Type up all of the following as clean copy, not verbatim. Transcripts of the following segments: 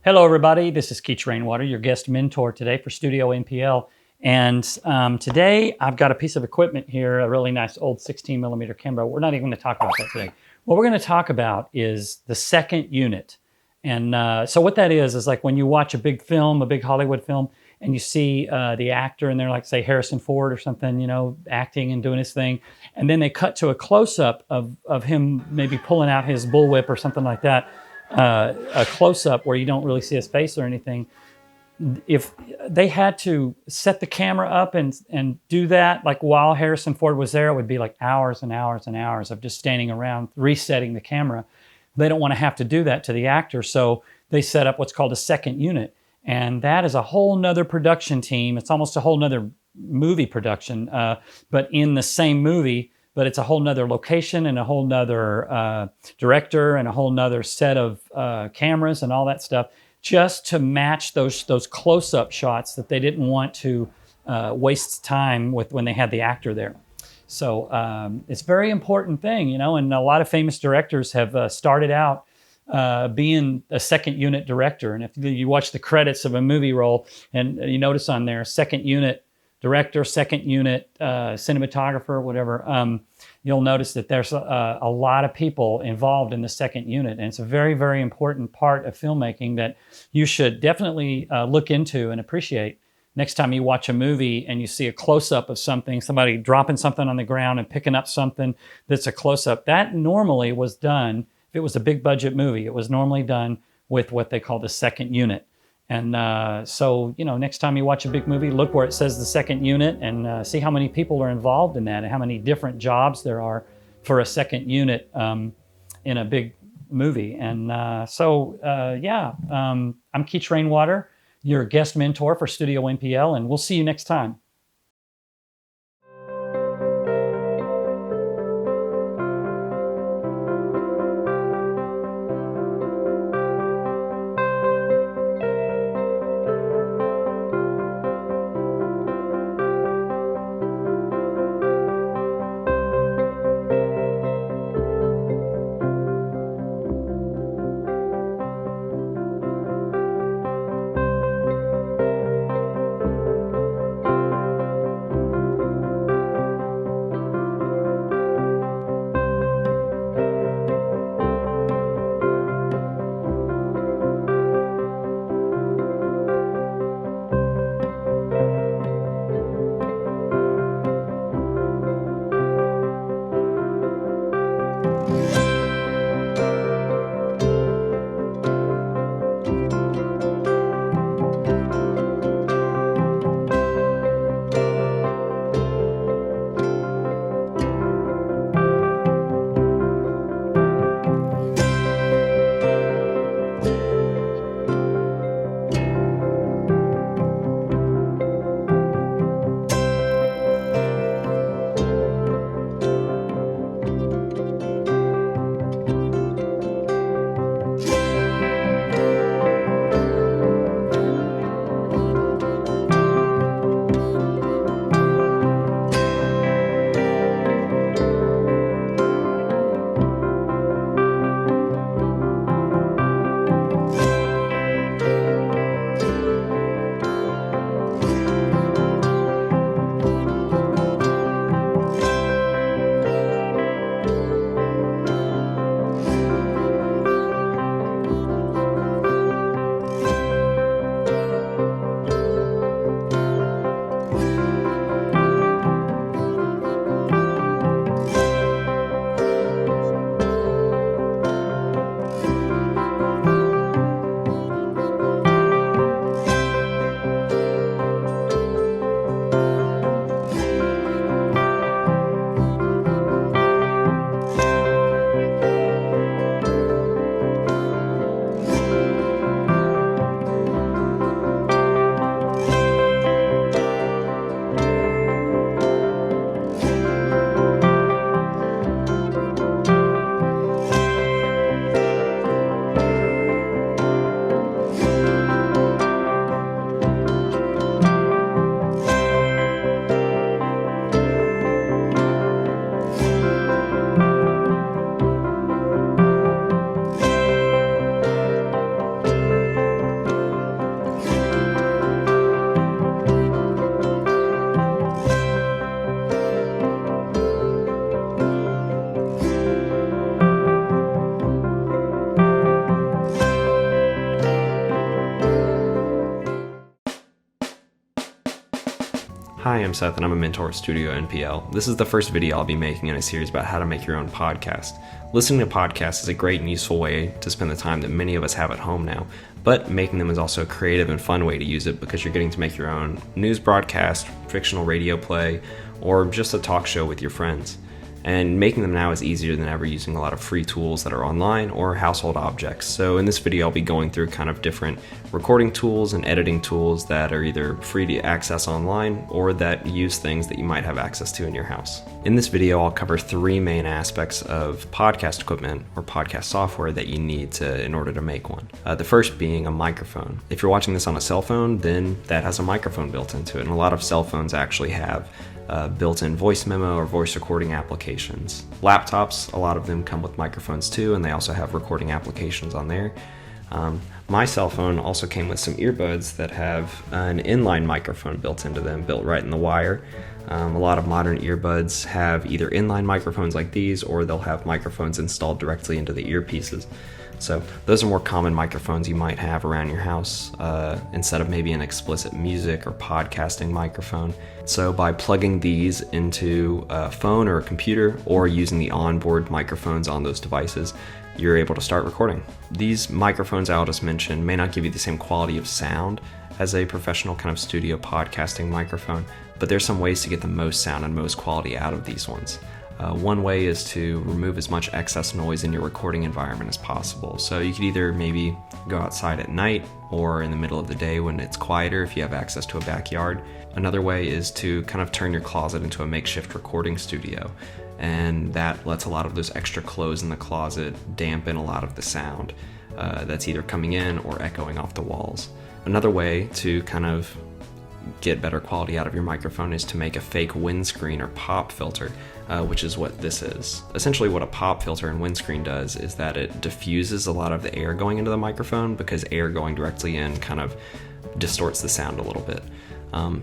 Hello, everybody. This is Keech Rainwater, your guest mentor today for Studio NPL. And today I've got a piece of equipment here, a really nice old 16 millimeter camera. We're not even going to talk about that today. What we're going to talk about is the second unit. And so what that is like when you watch a big film, a big Hollywood film, and you see the actor and they're like, say, Harrison Ford or something, you know, acting and doing his thing. And then they cut to a close-up of him maybe pulling out his bullwhip or something like that. A close-up where you don't really see his face or anything. If they had to set the camera up and do that, like while Harrison Ford was there, it would be like hours and hours and hours of just standing around resetting the camera. They don't want to have to do that to the actor, so they set up what's called a second unit. And that is a whole nother production team. It's almost a whole nother movie production, but in the same movie. But it's a whole nother location and a whole nother director and a whole nother set of cameras and all that stuff, just to match those close-up shots that they didn't want to waste time with when they had the actor there. So it's a very important thing, you know, and a lot of famous directors have started out being a second unit director. And if you watch the credits of a movie roll and you notice on there, second unit director, second unit cinematographer, whatever, you'll notice that there's a lot of people involved in the second unit. And it's a very, very important part of filmmaking that you should definitely look into and appreciate. Next time you watch a movie and you see a close-up of something, somebody dropping something on the ground and picking up something that's a close-up, that normally was done, if it was a big budget movie, it was normally done with what they call the second unit. And so, you know, next time you watch a big movie, look where it says the second unit and see how many people are involved in that and how many different jobs there are for a second unit in a big movie. And I'm Keech Rainwater, your guest mentor for Studio NPL, and we'll see you next time. Hi, I'm Seth and I'm a mentor at Studio NPL. This is the first video I'll be making in a series about how to make your own podcast. Listening to podcasts is a great and useful way to spend the time that many of us have at home now, but making them is also a creative and fun way to use it because you're getting to make your own news broadcast, fictional radio play, or just a talk show with your friends. And making them now is easier than ever using a lot of free tools that are online or household objects. So in this video, I'll be going through kind of different recording tools and editing tools that are either free to access online or that use things that you might have access to in your house. In this video, I'll cover three main aspects of podcast equipment or podcast software that you need in order to make one. The first being a microphone. If you're watching this on a cell phone, then that has a microphone built into it. And a lot of cell phones actually have built-in voice memo or voice recording applications. Laptops, a lot of them come with microphones too, and they also have recording applications on there. My cell phone also came with some earbuds that have an inline microphone built into them, built right in the wire. A lot of modern earbuds have either inline microphones like these, or they'll have microphones installed directly into the earpieces. So those are more common microphones you might have around your house instead of maybe an explicit music or podcasting microphone. So by plugging these into a phone or a computer or using the onboard microphones on those devices, you're able to start recording. These microphones I'll just mention may not give you the same quality of sound as a professional kind of studio podcasting microphone, but there's some ways to get the most sound and most quality out of these ones. One way is to remove as much excess noise in your recording environment as possible. So you could either maybe go outside at night or in the middle of the day when it's quieter if you have access to a backyard. Another way is to kind of turn your closet into a makeshift recording studio. And that lets a lot of those extra clothes in the closet dampen a lot of the sound that's either coming in or echoing off the walls. Another way to kind of get better quality out of your microphone is to make a fake windscreen or pop filter, which is what this is. Essentially what a pop filter and windscreen does is that it diffuses a lot of the air going into the microphone because air going directly in kind of distorts the sound a little bit.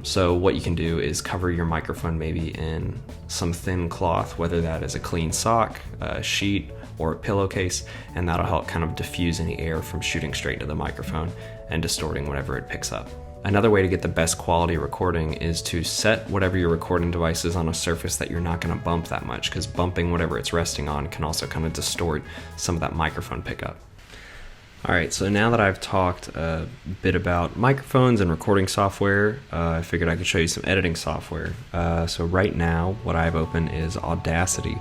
So what you can do is cover your microphone maybe in some thin cloth, whether that is a clean sock, a sheet, or a pillowcase, and that'll help kind of diffuse any air from shooting straight into the microphone and distorting whatever it picks up. Another way to get the best quality recording is to set whatever your recording device is on a surface that you're not going to bump that much, because bumping whatever it's resting on can also kind of distort some of that microphone pickup. Alright, so now that I've talked a bit about microphones and recording software, I figured I could show you some editing software. So right now, what I have open is Audacity,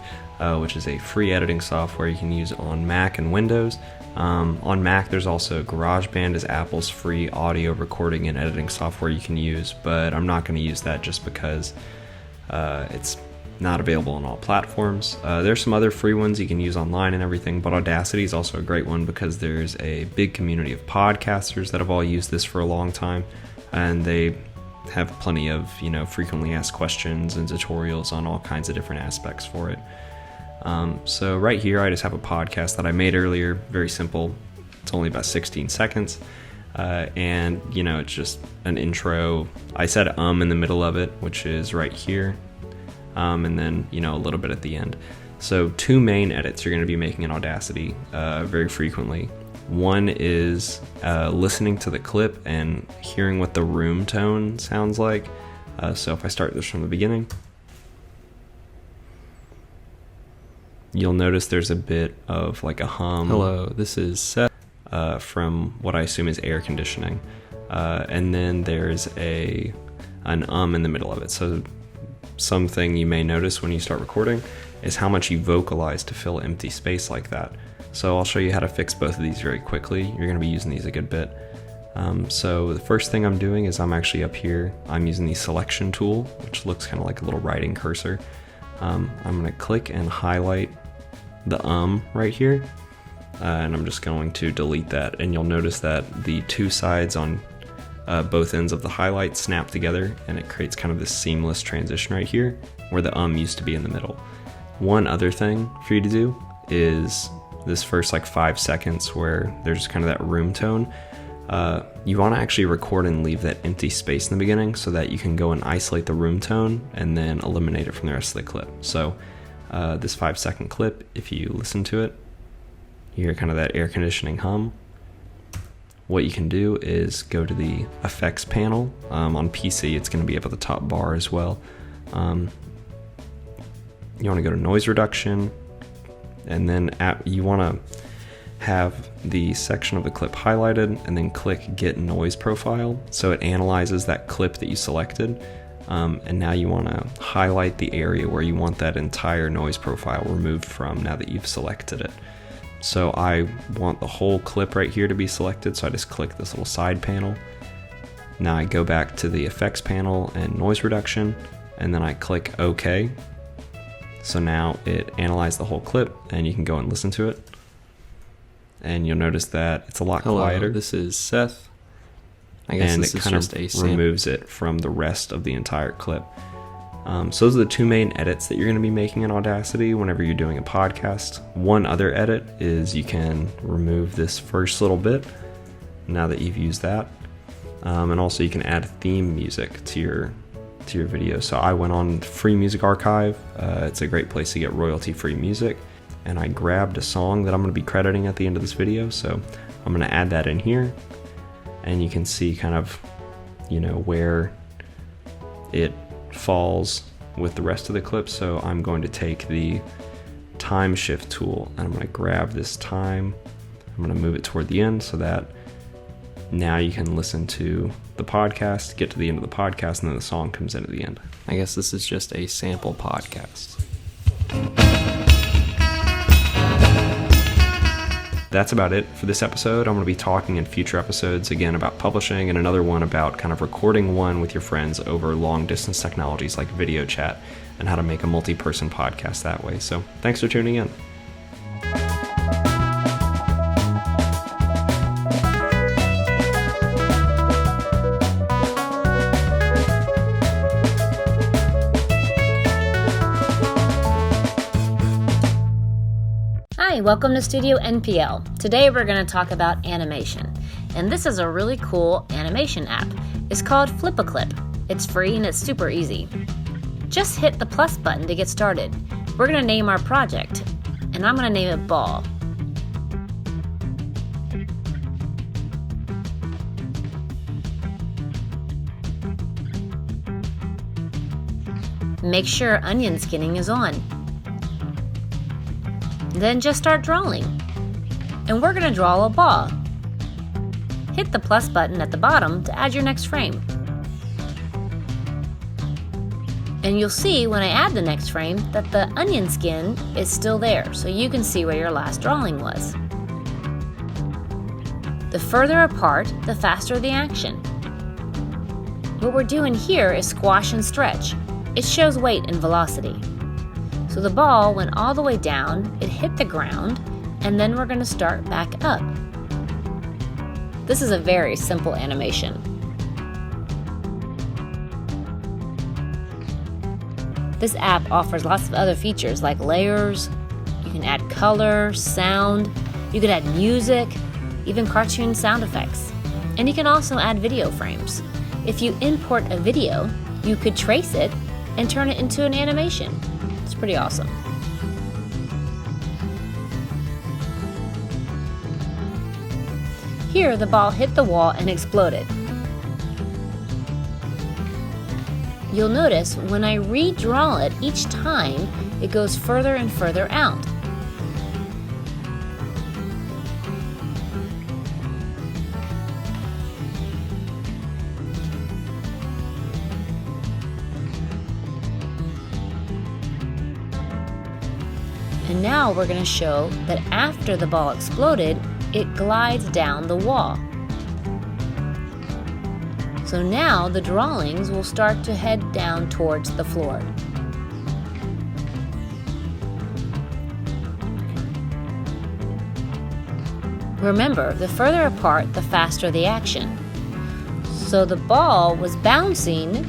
which is a free editing software you can use on Mac and Windows. On Mac, there's also GarageBand is Apple's free audio recording and editing software you can use, but I'm not going to use that just because it's not available on all platforms. There's some other free ones you can use online and everything, but Audacity is also a great one because there's a big community of podcasters that have all used this for a long time, and they have plenty of, frequently asked questions and tutorials on all kinds of different aspects for it. So right here, I just have a podcast that I made earlier, very simple. It's only about 16 seconds. And it's just an intro. I said in the middle of it, which is right here. And then, a little bit at the end. So two main edits you're going to be making in Audacity very frequently. One is listening to the clip and hearing what the room tone sounds like. So if I start this from the beginning, you'll notice there's a bit of like a hum. Hello, this is Seth from what I assume is air conditioning. And then there's an in the middle of it. So something you may notice when you start recording is how much you vocalize to fill empty space like that. So I'll show you how to fix both of these very quickly. You're going to be using these a good bit. So the first thing I'm doing is I'm actually up here. I'm using the selection tool, which looks kind of like a little writing cursor. I'm going to click and highlight the right here. And I'm just going to delete that. And you'll notice that the two sides on both ends of the highlight snap together, and it creates kind of this seamless transition right here where the used to be in the middle. One other thing for you to do is this first 5 seconds where there's kind of that room tone. You want to actually record and leave that empty space in the beginning so that you can go and isolate the room tone and then eliminate it from the rest of the clip. So this 5-second clip, if you listen to it, you hear kind of that air conditioning hum. what you can do is go to the effects panel. On PC, it's going to be up at the top bar as well. You want to go to noise reduction, and then you want to have the section of the clip highlighted, and then click Get Noise Profile, so it analyzes that clip that you selected. And now you want to highlight the area where you want that entire noise profile removed from now that you've selected it. So I want the whole clip right here to be selected, so I just click this little side panel. Now I go back to the effects panel and noise reduction, and then I click OK. So now it analyzed the whole clip, and you can go and listen to it. And you'll notice that it's a lot quieter. This is Seth. I guess and this it is kind just of a sample. removes it from the rest of the entire clip. So those are the two main edits that you're going to be making in Audacity whenever you're doing a podcast. One other edit is you can remove this first little bit now that you've used that. And also you can add theme music to your video. So I went on Free Music Archive. It's a great place to get royalty-free music. And I grabbed a song that I'm going to be crediting at the end of this video. So I'm going to add that in here. And you can see kind of, where it falls with the rest of the clip. So I'm going to take the time shift tool, and I'm going to grab this time. I'm going to move it toward the end so that now you can listen to the podcast, get to the end of the podcast, and then the song comes in at the end. I guess this is just a sample podcast. That's about it for this episode. I'm going to be talking in future episodes again about publishing, and another one about kind of recording one with your friends over long distance technologies like video chat, and how to make a multi-person podcast that way. So thanks for tuning in. Hi, welcome to Studio NPL. Today we're going to talk about animation. And this is a really cool animation app. It's called Flipaclip. It's free and it's super easy. Just hit the plus button to get started. We're going to name our project, and I'm going to name it Ball. Make sure onion skinning is on. Then just start drawing. And we're going to draw a ball. Hit the plus button at the bottom to add your next frame. And you'll see when I add the next frame that the onion skin is still there, so you can see where your last drawing was. The further apart, the faster the action. What we're doing here is squash and stretch. It shows weight and velocity. So the ball went all the way down, it hit the ground, and then we're going to start back up. This is a very simple animation. This app offers lots of other features like layers. You can add color, sound, you can add music, even cartoon sound effects. And you can also add video frames. If you import a video, you could trace it and turn it into an animation. It's pretty awesome. Here, the ball hit the wall and exploded. You'll notice when I redraw it each time, it goes further and further out. And now we're going to show that after the ball exploded, it glides down the wall. So now the drawings will start to head down towards the floor. Remember, the further apart, the faster the action. So the ball was bouncing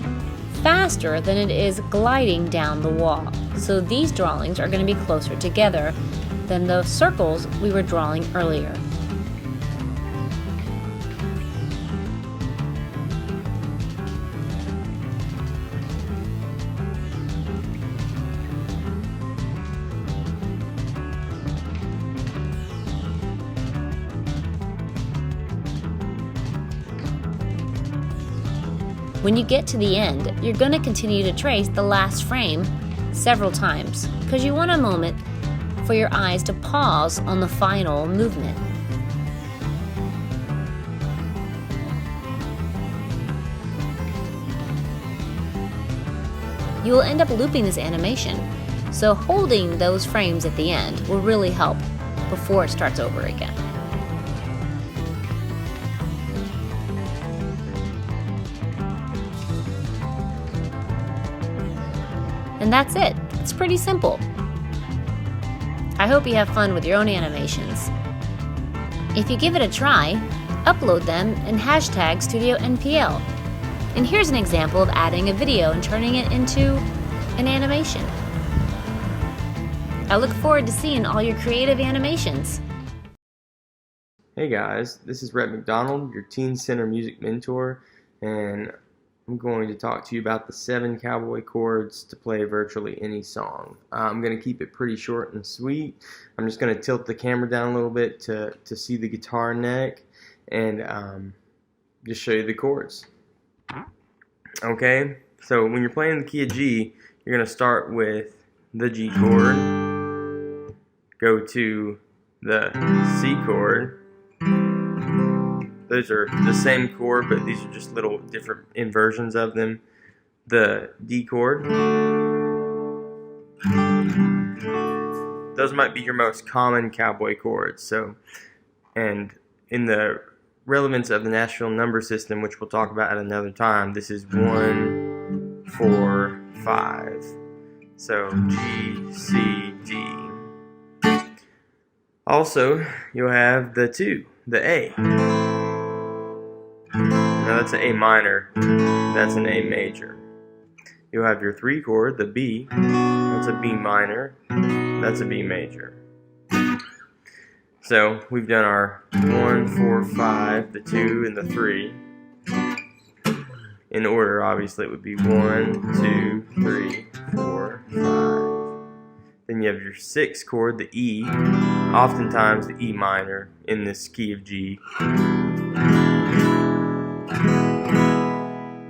faster than it is gliding down the wall. So these drawings are going to be closer together than the circles we were drawing earlier. When you get to the end, you're going to continue to trace the last frame several times because you want a moment for your eyes to pause on the final movement. You will end up looping this animation, so holding those frames at the end will really help before it starts over again. And that's it. It's pretty simple. I hope you have fun with your own animations. If you give it a try, upload them and hashtag Studio NPL. And here's an example of adding a video and turning it into an animation. I look forward to seeing all your creative animations. Hey guys, this is Rhett McDonald, your Teen Center music mentor, and I'm going to talk to you about the 7 Cowboy chords to play virtually any song. I'm going to keep it pretty short and sweet. I'm just going to tilt the camera down a little bit to see the guitar neck and just show you the chords. Okay, so when you're playing the key of G, you're going to start with the G chord, go to the C chord. Those are the same chord, but these are just little different inversions of them. The D chord. Those might be your most common cowboy chords. So, and in the relevance of the Nashville number system, which we'll talk about at another time, this is 1, 4, 5. So G, C, D. Also, you'll have the 2, the A. Now that's an A minor, that's an A major. You'll have your 3 chord, the B, that's a B minor, that's a B major. So we've done our 1, 4, 5, the 2, and the 3. In order, obviously, it would be 1, 2, 3, 4, 5. Then you have your 6th chord, the E, oftentimes the E minor in this key of G.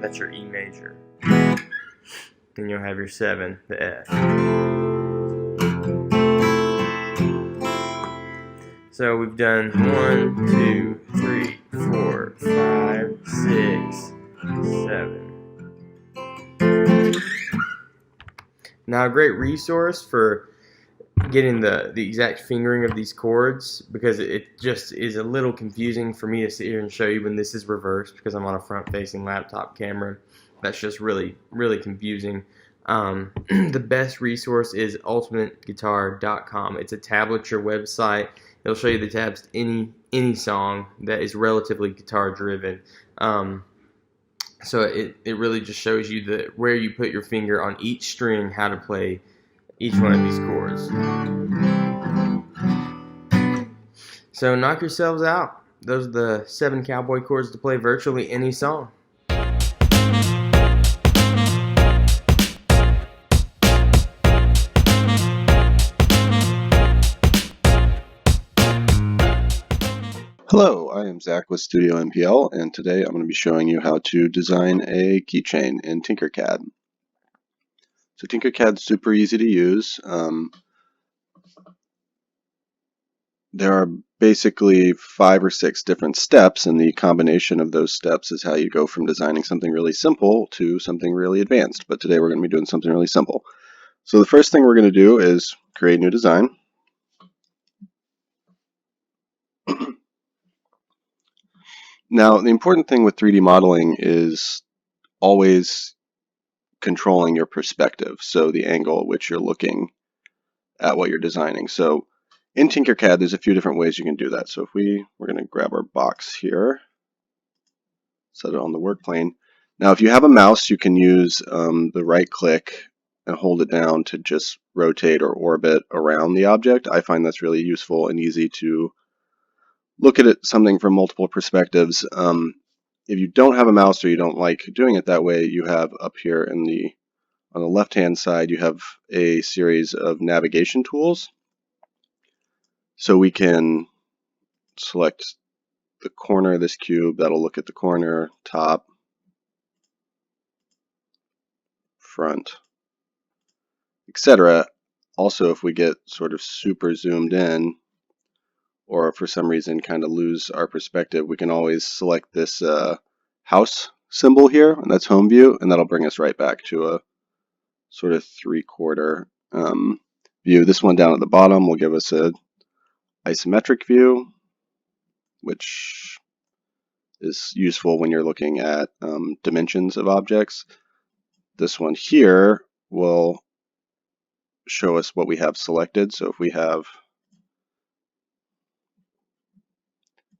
That's your E major. Then you'll have your 7, the F. So we've done 1, 2, 3, 4, 5, 6, 7. Now a great resource for getting the exact fingering of these chords, because it just is a little confusing for me to sit here and show you when this is reversed, because I'm on a front-facing laptop camera. That's just really confusing. The best resource is ultimateguitar.com. It's a tablature website. It'll show you the tabs to any song that is relatively guitar driven. So it really just shows you where you put your finger on each string, how to play each one of these chords. So knock yourselves out. Those are the 7 cowboy chords to play virtually any song. Hello, I am Zach with Studio NPL, and today I'm going to be showing you how to design a keychain in Tinkercad. So Tinkercad's super easy to use. There are basically 5 or 6 different steps, and the combination of those steps is how you go from designing something really simple to something really advanced. But today we're going to be doing something really simple. So the first thing we're going to do is create a new design. Now, the important thing with 3D modeling is always controlling your perspective, so the angle at which you're looking at what you're designing. So in Tinkercad, there's a few different ways you can do that. So if we're going to grab our box here, set it on the work plane. Now, if you have a mouse, you can use the right click and hold it down to just rotate or orbit around the object. I find that's really useful and easy to look at something from multiple perspectives. If you don't have a mouse or you don't like doing it that way, you have up here on the left-hand side, you have a series of navigation tools. So we can select the corner of this cube. That'll look at the corner, top, front, etc. Also, if we get sort of super zoomed in, or for some reason kind of lose our perspective, we can always select this house symbol here, and that's home view, and that'll bring us right back to a sort of 3/4 view. This one down at the bottom will give us a isometric view, which is useful when you're looking at dimensions of objects. This one here will show us what we have selected. So if we have,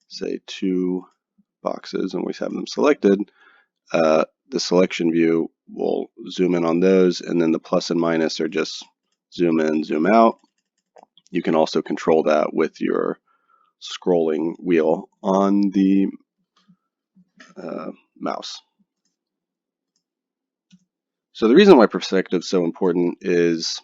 say, 2 boxes and we have them selected, the selection view will zoom in on those, and then the plus and minus are just zoom in, zoom out. You can also control that with your scrolling wheel on the mouse. So the reason why perspective is so important is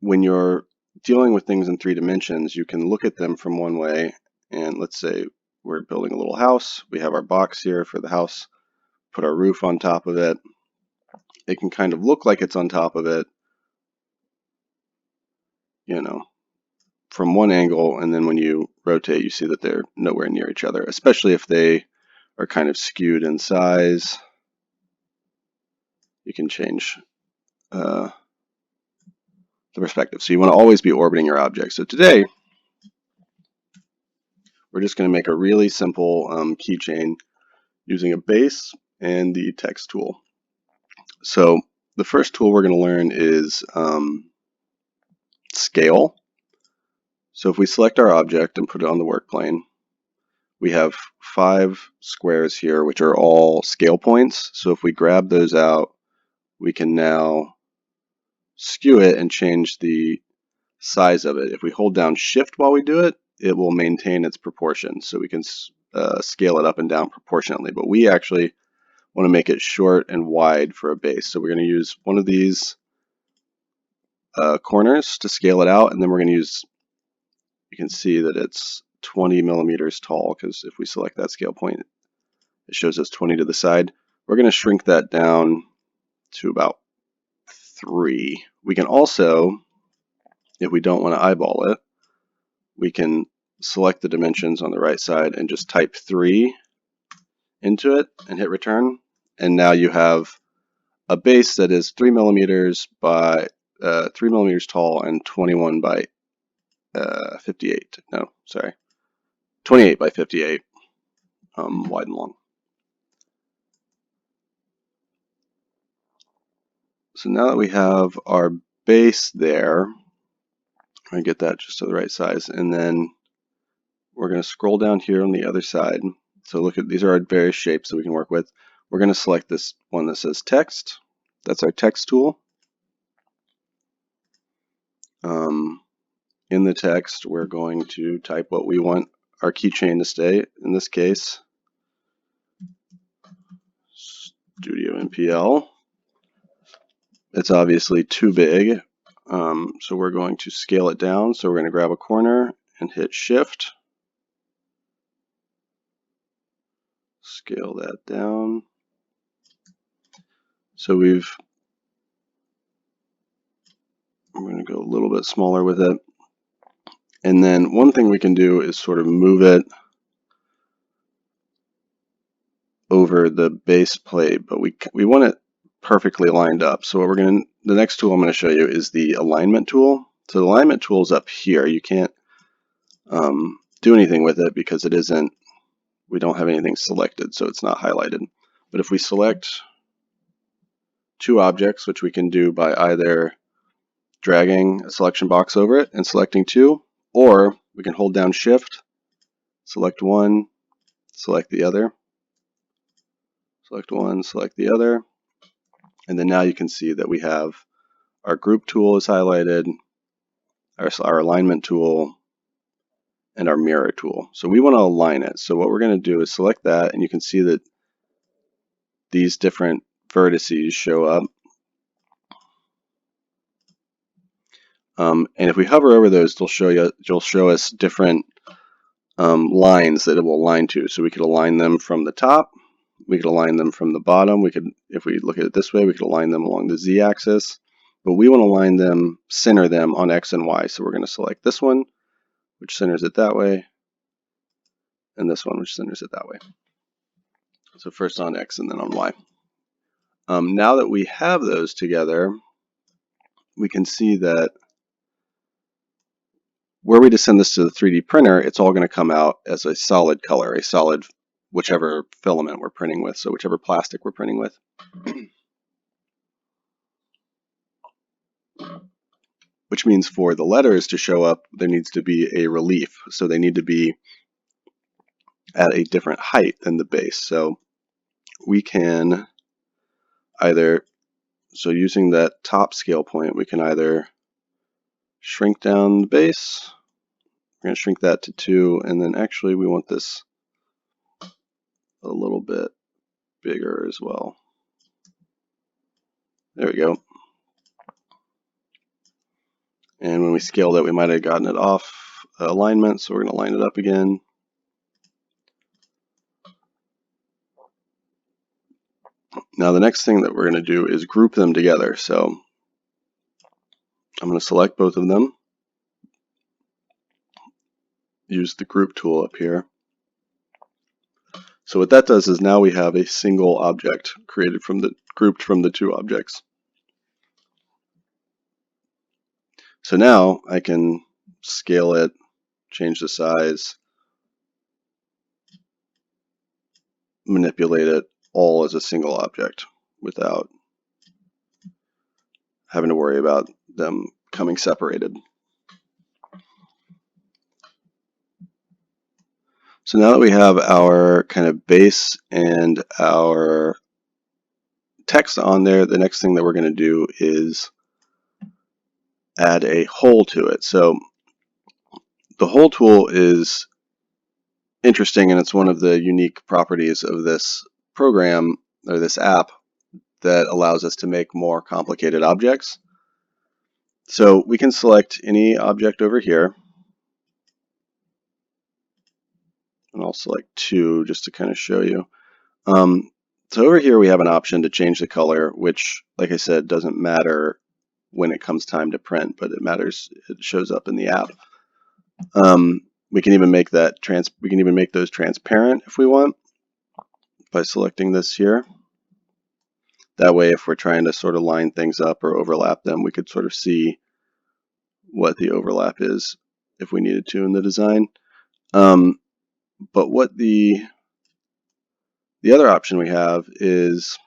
when you're dealing with things in 3 dimensions, you can look at them from one way, and let's say we're building a little house. We have our box here for the house, put our roof on top of it. It can kind of look like it's on top of it, you know, from one angle, and then when you rotate, you see that they're nowhere near each other, especially if they are kind of skewed in size. You can change the perspective. So you want to always be orbiting your object. So today, we're just going to make a really simple keychain using a base and the text tool. So the first tool we're going to learn is scale. So if we select our object and put it on the work plane, we have 5 squares here, which are all scale points. So if we grab those out, we can now skew it and change the size of it. If we hold down Shift while we do it, it will maintain its proportions. So we can scale it up and down proportionately. But we actually want to make it short and wide for a base. So we're going to use one of these corners to scale it out, and then we're going to use, you can see that it's 20 millimeters tall, because if we select that scale point, it shows us 20 to the side. We're going to shrink that down to about 3. We can also, if we don't want to eyeball it, we can select the dimensions on the right side and just type 3 into it and hit return. And now you have a base that is 3 millimeters by 3 millimeters tall and 21 by 58. No, sorry, 28 by 58 wide and long. So now that we have our base there, I'm going to get that just to the right size, and then we're going to scroll down here on the other side. So look at, these are our various shapes that we can work with. We're going to select this one that says text. That's our text tool. In the text, we're going to type what we want our keychain to stay. In this case, Studio NPL. It's obviously too big, so we're going to scale it down. So we're going to grab a corner and hit Shift. Scale that down. So I'm going to go a little bit smaller with it. And then one thing we can do is sort of move it over the base plate, but we want it perfectly lined up. So what the next tool I'm going to show you is the alignment tool. So the alignment tool is up here. You can't do anything with it because we don't have anything selected, so it's not highlighted. But if we select 2 objects, which we can do by either dragging a selection box over it and selecting 2, or we can hold down Shift, select one, select the other, select one, select the other, and then now you can see that we have our group tool is highlighted, our alignment tool, and our mirror tool. So we want to align it. So what we're going to do is select that, and you can see that these different vertices show up. And if we hover over those, they'll show us different lines that it will align to. So we could align them from the top. we could align them from the bottom. We could, if we look at it this way, we could align them along the z-axis. But we want to align them, center them on x and y. So we're going to select this one, which centers it that way, and this one, which centers it that way. So first on x and then on y. Now that we have those together, we can see that were we to send this to the 3D printer, it's all going to come out as a solid color, a solid whichever filament we're printing with, so whichever plastic we're printing with. Which means for the letters to show up, there needs to be a relief. So they need to be at a different height than the base. So we can either, so using that top scale point, we can either shrink down the base. We're going to shrink that to 2, and then actually we want this a little bit bigger as well. There we go. And when we scaled it, we might have gotten it off alignment, so we're going to line it up again. Now the next thing that we're going to do is group them together. So I'm going to select both of them, use the group tool up here. So what that does is now we have a single object created from the grouped from the 2 objects. So now I can scale it, change the size, manipulate it all as a single object without having to worry about them coming separated. So now that we have our kind of base and our text on there, the next thing that we're going to do is add a hole to it. So the hole tool is interesting, and it's one of the unique properties of this program or this app that allows us to make more complicated objects. So we can select any object over here, and I'll select 2 just to kind of show you. So over here we have an option to change the color, which, like I said, doesn't matter when it comes time to print, but it matters. It shows up in the app. We can even make that those transparent if we want by selecting this here. That way, if we're trying to sort of line things up or overlap them, we could sort of see what the overlap is if we needed to in the design. But what the other option we have is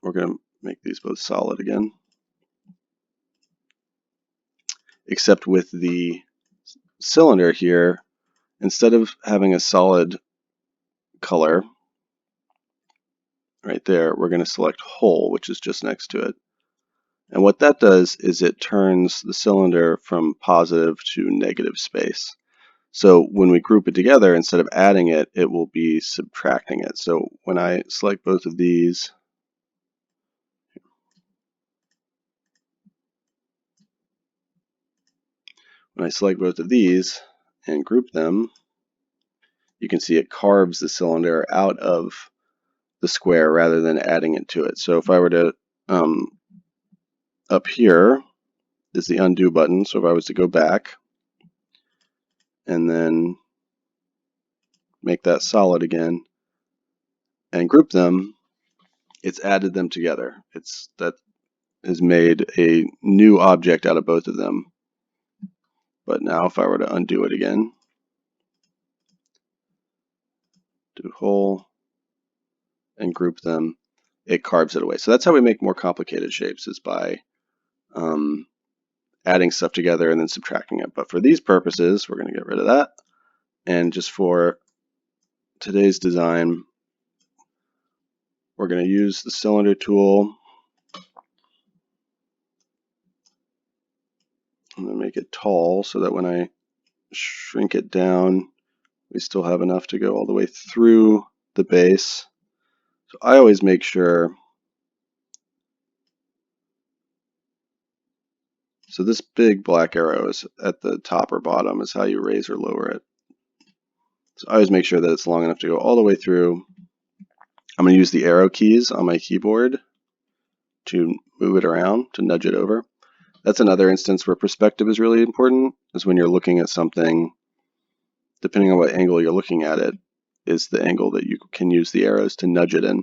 we're going to make these both solid again, except with the cylinder here, instead of having a solid color right there, we're going to select hole, which is just next to it. And what that does is it turns the cylinder from positive to negative space. So when we group it together, instead of adding it, it will be subtracting it. So when I select both of these, and group them, you can see it carves the cylinder out of the square rather than adding it to it. So if I were to, up here is the undo button. So if I was to go back and then make that solid again and group them, it's added them together. That has made a new object out of both of them. But now if I were to undo it again, do hole and group them, it carves it away. So that's how we make more complicated shapes, is by adding stuff together and then subtracting it. But for these purposes, we're going to get rid of that. And just for today's design, we're going to use the cylinder tool. I'm going to make it tall so that when I shrink it down, we still have enough to go all the way through the base. So I always make sure, so this big black arrow is at the top or bottom is how you raise or lower it. So I always make sure that it's long enough to go all the way through. I'm going to use the arrow keys on my keyboard to move it around, to nudge it over. That's another instance where perspective is really important, is when you're looking at something, depending on what angle you're looking at it, is the angle that you can use the arrows to nudge it in.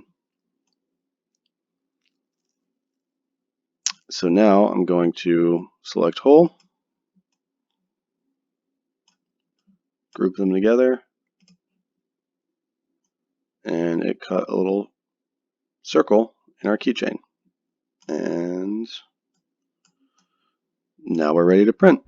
So now I'm going to select whole, group them together, and it cut a little circle in our keychain. And now we're ready to print.